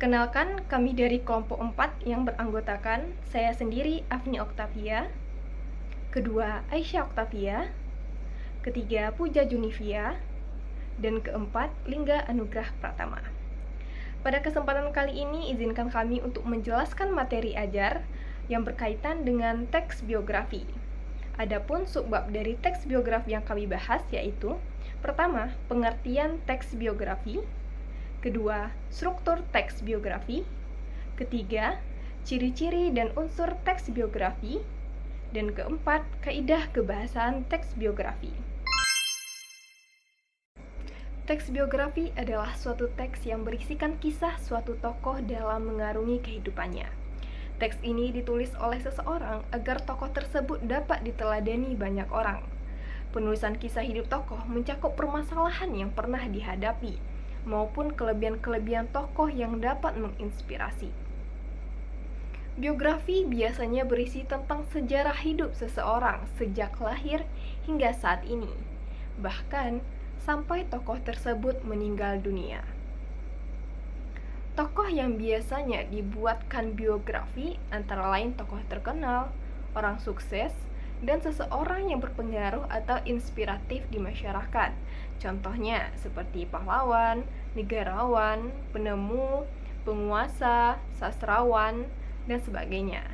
Perkenalkan, kami dari kelompok 4 yang beranggotakan saya sendiri, Afni Oktavia, kedua, Aisyah Oktavia, ketiga, Puja Junivia, dan keempat, Lingga Anugrah Pratama. Pada kesempatan kali ini, izinkan kami untuk menjelaskan materi ajar yang berkaitan dengan teks biografi. Adapun subbab dari teks biografi yang kami bahas yaitu: pertama, pengertian teks biografi; kedua, struktur teks biografi; ketiga, ciri-ciri dan unsur teks biografi; dan keempat, kaidah kebahasaan teks biografi. Teks biografi adalah suatu teks yang berisikan kisah suatu tokoh dalam mengarungi kehidupannya. Teks ini ditulis oleh seseorang agar tokoh tersebut dapat diteladani banyak orang. Penulisan kisah hidup tokoh mencakup permasalahan yang pernah dihadapi, maupun kelebihan-kelebihan tokoh yang dapat menginspirasi. Biografi biasanya berisi tentang sejarah hidup seseorang sejak lahir hingga saat ini, bahkan sampai tokoh tersebut meninggal dunia. Tokoh yang biasanya dibuatkan biografi antara lain tokoh terkenal, orang sukses, dan seseorang yang berpengaruh atau inspiratif di masyarakat. Contohnya seperti pahlawan, negarawan, penemu, penguasa, sastrawan, dan sebagainya.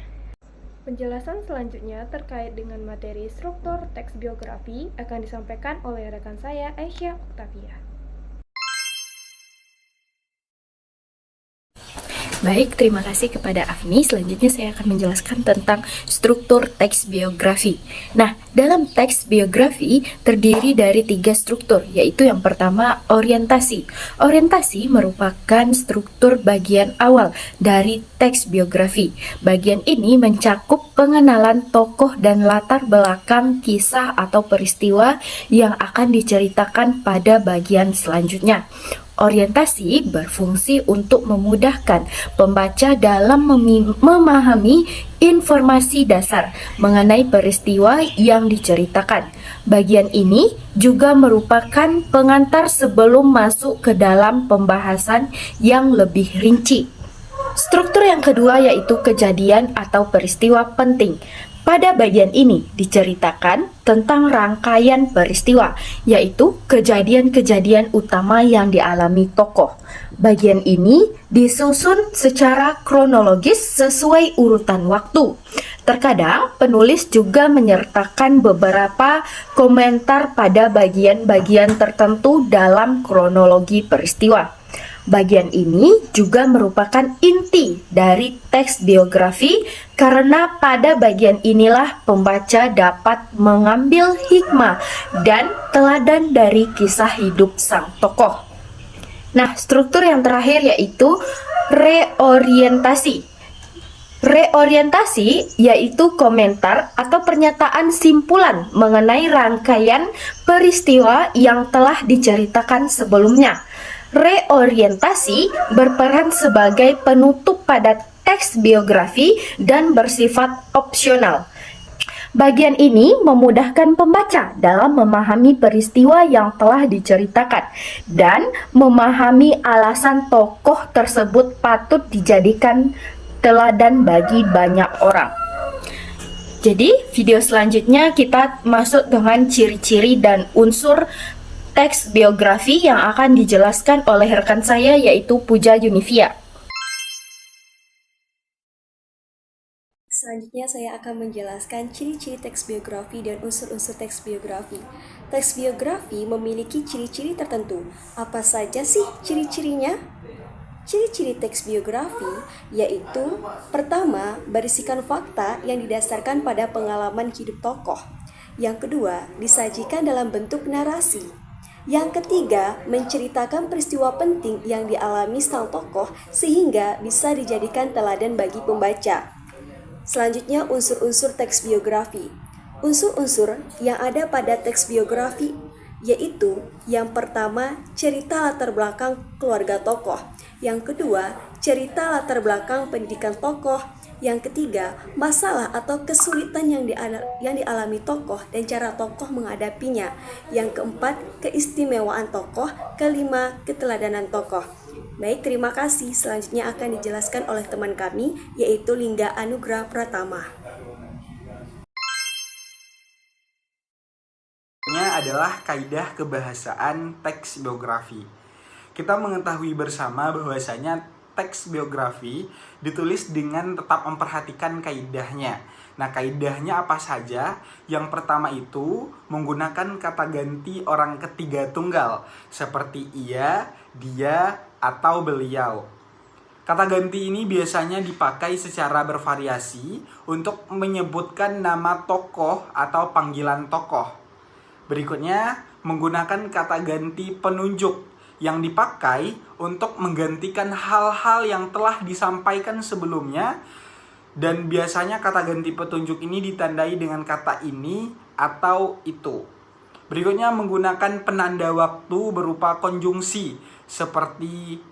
Penjelasan selanjutnya terkait dengan materi struktur teks biografi akan disampaikan oleh rekan saya, Aisyah Oktavia. Baik, terima kasih kepada Afni. Selanjutnya saya akan menjelaskan tentang struktur teks biografi. Nah, dalam teks biografi terdiri dari 3 struktur, yaitu yang pertama, orientasi. Orientasi merupakan struktur bagian awal dari teks biografi. Bagian ini mencakup pengenalan tokoh dan latar belakang kisah atau peristiwa yang akan diceritakan pada bagian selanjutnya. Orientasi berfungsi untuk memudahkan pembaca dalam memahami informasi dasar mengenai peristiwa yang diceritakan. Bagian ini juga merupakan pengantar sebelum masuk ke dalam pembahasan yang lebih rinci. Struktur yang kedua yaitu kejadian atau peristiwa penting. Pada bagian ini diceritakan tentang rangkaian peristiwa, yaitu kejadian-kejadian utama yang dialami tokoh. Bagian ini disusun secara kronologis sesuai urutan waktu. Terkadang penulis juga menyertakan beberapa komentar pada bagian-bagian tertentu dalam kronologi peristiwa. Bagian ini juga merupakan inti dari teks biografi karena pada bagian inilah pembaca dapat mengambil hikmah dan teladan dari kisah hidup sang tokoh. Nah, struktur yang terakhir yaitu reorientasi. Reorientasi yaitu komentar atau pernyataan simpulan mengenai rangkaian peristiwa yang telah diceritakan sebelumnya. Reorientasi berperan sebagai penutup pada teks biografi dan bersifat opsional. Bagian ini memudahkan pembaca dalam memahami peristiwa yang telah diceritakan dan memahami alasan tokoh tersebut patut dijadikan teladan bagi banyak orang. Jadi, video selanjutnya kita masuk dengan ciri-ciri dan unsur teks biografi yang akan dijelaskan oleh rekan saya yaitu Puja Junivia. Selanjutnya saya akan menjelaskan ciri-ciri teks biografi dan unsur-unsur teks biografi. Teks biografi memiliki ciri-ciri tertentu. Apa saja sih ciri-cirinya? Ciri-ciri teks biografi yaitu: pertama, berisikan fakta yang didasarkan pada pengalaman hidup tokoh. Yang kedua, disajikan dalam bentuk narasi. Yang ketiga, menceritakan peristiwa penting yang dialami sang tokoh sehingga bisa dijadikan teladan bagi pembaca. Selanjutnya, unsur-unsur teks biografi. Unsur-unsur yang ada pada teks biografi yaitu: yang pertama, cerita latar belakang keluarga tokoh. Yang kedua, cerita latar belakang pendidikan tokoh. Yang ketiga, masalah atau kesulitan yang dialami tokoh dan cara tokoh menghadapinya. Yang keempat, keistimewaan tokoh. Kelima, keteladanan tokoh. Baik, terima kasih. Selanjutnya akan dijelaskan oleh teman kami, yaitu Lingga Anugrah Pratama. Adalah kaidah kebahasaan teks biografi. Kita mengetahui bersama bahwasanya teks biografi ditulis dengan tetap memperhatikan kaidahnya. Nah, kaidahnya apa saja? Yang pertama itu menggunakan kata ganti orang ketiga tunggal seperti ia, dia, atau beliau. Kata ganti ini biasanya dipakai secara bervariasi untuk menyebutkan nama tokoh atau panggilan tokoh. Berikutnya, menggunakan kata ganti penunjuk yang dipakai untuk menggantikan hal-hal yang telah disampaikan sebelumnya, dan biasanya kata ganti petunjuk ini ditandai dengan kata ini atau itu. Berikutnya, menggunakan penanda waktu berupa konjungsi seperti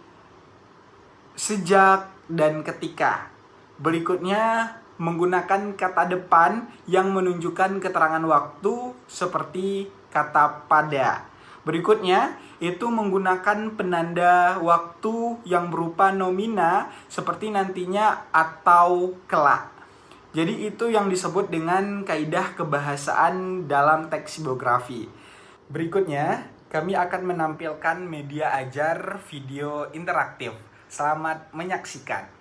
sejak dan ketika. Berikutnya, menggunakan kata depan yang menunjukkan keterangan waktu seperti kata pada. Berikutnya, itu menggunakan penanda waktu yang berupa nomina seperti nantinya atau kelak. Jadi itu yang disebut dengan kaidah kebahasaan dalam teks biografi. Berikutnya, kami akan menampilkan media ajar video interaktif. Selamat menyaksikan.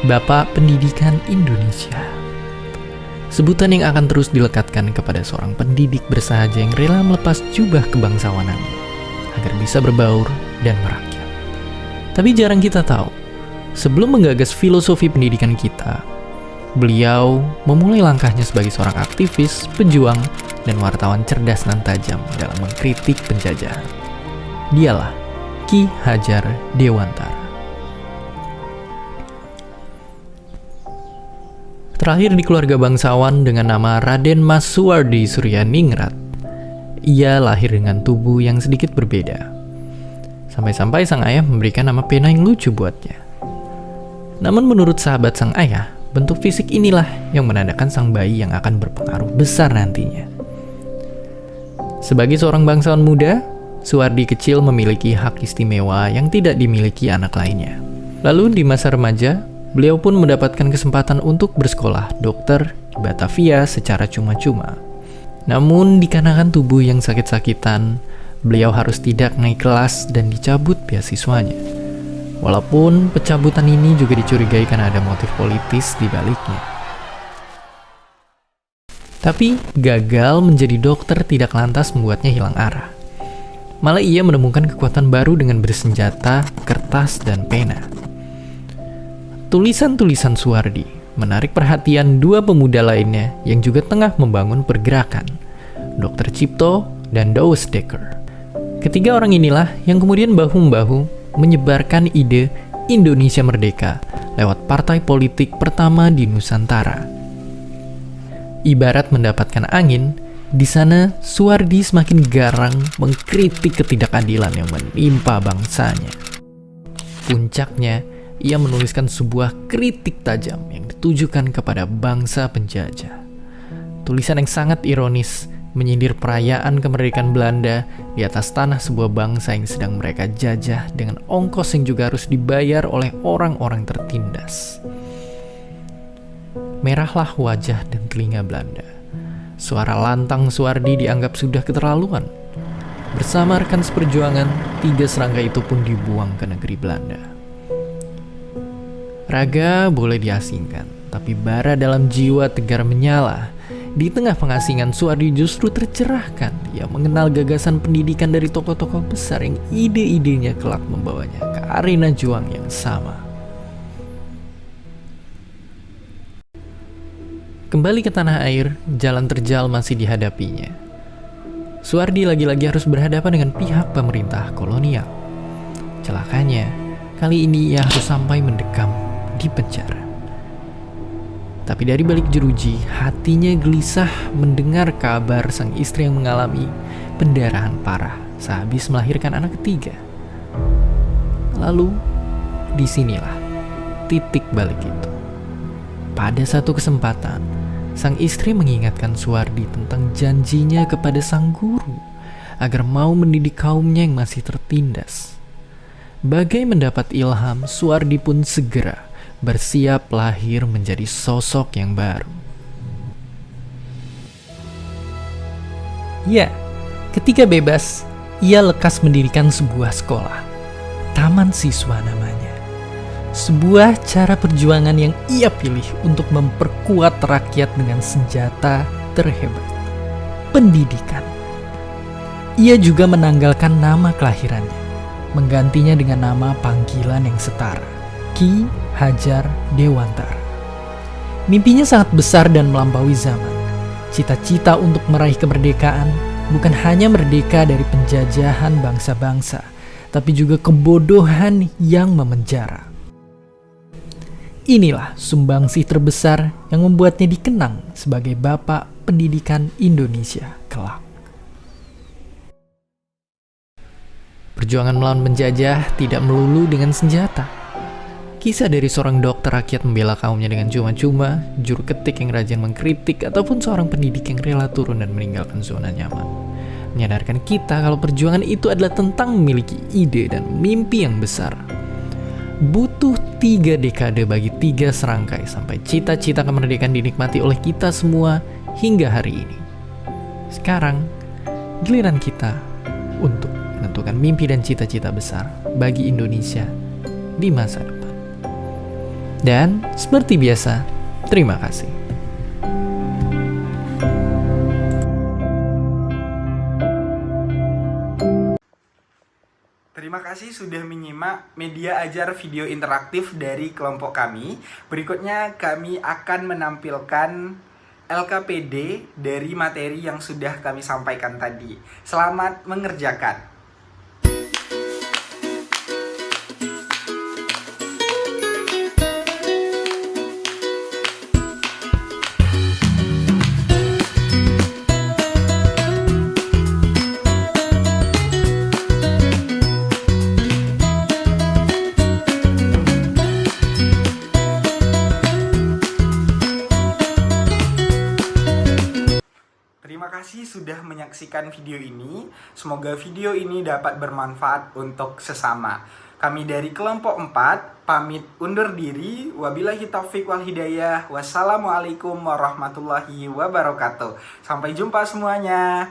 Bapak Pendidikan Indonesia. Sebutan yang akan terus dilekatkan kepada seorang pendidik bersahaja yang rela melepas jubah kebangsawanannya agar bisa berbaur dan merakyat. Tapi jarang kita tahu, sebelum menggagas filosofi pendidikan kita, beliau memulai langkahnya sebagai seorang aktivis, pejuang, dan wartawan cerdas dan tajam dalam mengkritik penjajahan. Dialah Ki Hajar Dewantara. Terakhir di keluarga bangsawan dengan nama Raden Mas Suwardi Suryaningrat. Ia lahir dengan tubuh yang sedikit berbeda. Sampai-sampai sang ayah memberikan nama pena yang lucu buatnya. Namun menurut sahabat sang ayah, bentuk fisik inilah yang menandakan sang bayi yang akan berpengaruh besar nantinya. Sebagai seorang bangsawan muda, Suwardi kecil memiliki hak istimewa yang tidak dimiliki anak lainnya. Lalu di masa remaja, beliau pun mendapatkan kesempatan untuk bersekolah dokter di Batavia secara cuma-cuma. Namun dikarenakan tubuh yang sakit-sakitan, beliau harus tidak naik kelas dan dicabut beasiswanya. Walaupun pencabutan ini juga dicurigai karena ada motif politis di baliknya. Tapi gagal menjadi dokter tidak lantas membuatnya hilang arah. Malah ia menemukan kekuatan baru dengan bersenjata, kertas, dan pena. Tulisan-tulisan Suwardi menarik perhatian dua pemuda lainnya yang juga tengah membangun pergerakan, Dr. Cipto dan Douwe Dekker. Ketiga orang inilah yang kemudian bahu-membahu menyebarkan ide Indonesia Merdeka lewat partai politik pertama di Nusantara. Ibarat mendapatkan angin, di sana Suwardi semakin garang mengkritik ketidakadilan yang menimpa bangsanya. Puncaknya, ia menuliskan sebuah kritik tajam yang ditujukan kepada bangsa penjajah. Tulisan yang sangat ironis menyindir perayaan kemerdekaan Belanda di atas tanah sebuah bangsa yang sedang mereka jajah dengan ongkos yang juga harus dibayar oleh orang-orang tertindas. Merahlah wajah dan telinga Belanda. Suara lantang Suwardi dianggap sudah keterlaluan. Bersama rekan seperjuangan, 3 serangga itu pun dibuang ke negeri Belanda. Raga boleh diasingkan, tapi bara dalam jiwa tegar menyala. Di tengah pengasingan, Suwardi justru tercerahkan. Ia mengenal gagasan pendidikan dari tokoh-tokoh besar yang ide-idenya kelak membawanya ke arena juang yang sama. Kembali ke tanah air, jalan terjal masih dihadapinya. Suwardi lagi-lagi harus berhadapan dengan pihak pemerintah kolonial. Celakanya, kali ini ia harus sampai mendekam di penjara. Tapi dari balik jeruji, hatinya gelisah mendengar kabar sang istri yang mengalami pendarahan parah sehabis melahirkan anak ketiga. Lalu, disinilah titik balik itu. Pada satu kesempatan, sang istri mengingatkan Suwardi tentang janjinya kepada sang guru agar mau mendidik kaumnya yang masih tertindas. Bagai mendapat ilham, Suwardi pun segera bersiap lahir menjadi sosok yang baru. Ya, ketika bebas, ia lekas mendirikan sebuah sekolah. Taman Siswa namanya. Sebuah cara perjuangan yang ia pilih untuk memperkuat rakyat dengan senjata terhebat, pendidikan. Ia juga menanggalkan nama kelahirannya, menggantinya dengan nama panggilan yang setara, Ki Hajar Dewantara. Mimpinya sangat besar dan melampaui zaman. Cita-cita untuk meraih kemerdekaan bukan hanya merdeka dari penjajahan bangsa-bangsa, tapi juga kebodohan yang memenjara. Inilah sumbangsih terbesar yang membuatnya dikenang sebagai Bapak Pendidikan Indonesia kelak. Perjuangan melawan penjajah tidak melulu dengan senjata. Kisah dari seorang dokter rakyat membela kaumnya dengan cuma-cuma, juru ketik yang rajin mengkritik, ataupun seorang pendidik yang rela turun dan meninggalkan zona nyaman, menyadarkan kita kalau perjuangan itu adalah tentang memiliki ide dan mimpi yang besar. Butuh 3 dekade bagi 3 serangkai sampai cita-cita kemerdekaan dinikmati oleh kita semua hingga hari ini. Sekarang, giliran kita untuk menentukan mimpi dan cita-cita besar bagi Indonesia di masa depan. Dan seperti biasa, terima kasih. Terima kasih sudah menyimak media ajar video interaktif dari kelompok kami. Berikutnya kami akan menampilkan LKPD dari materi yang sudah kami sampaikan tadi. Selamat mengerjakan. Terima kasih sudah menyaksikan video ini. Semoga video ini dapat bermanfaat untuk sesama. Kami dari kelompok 4 pamit undur diri. Wabillahi taufiq wal hidayah. Wassalamualaikum warahmatullahi wabarakatuh. Sampai jumpa semuanya.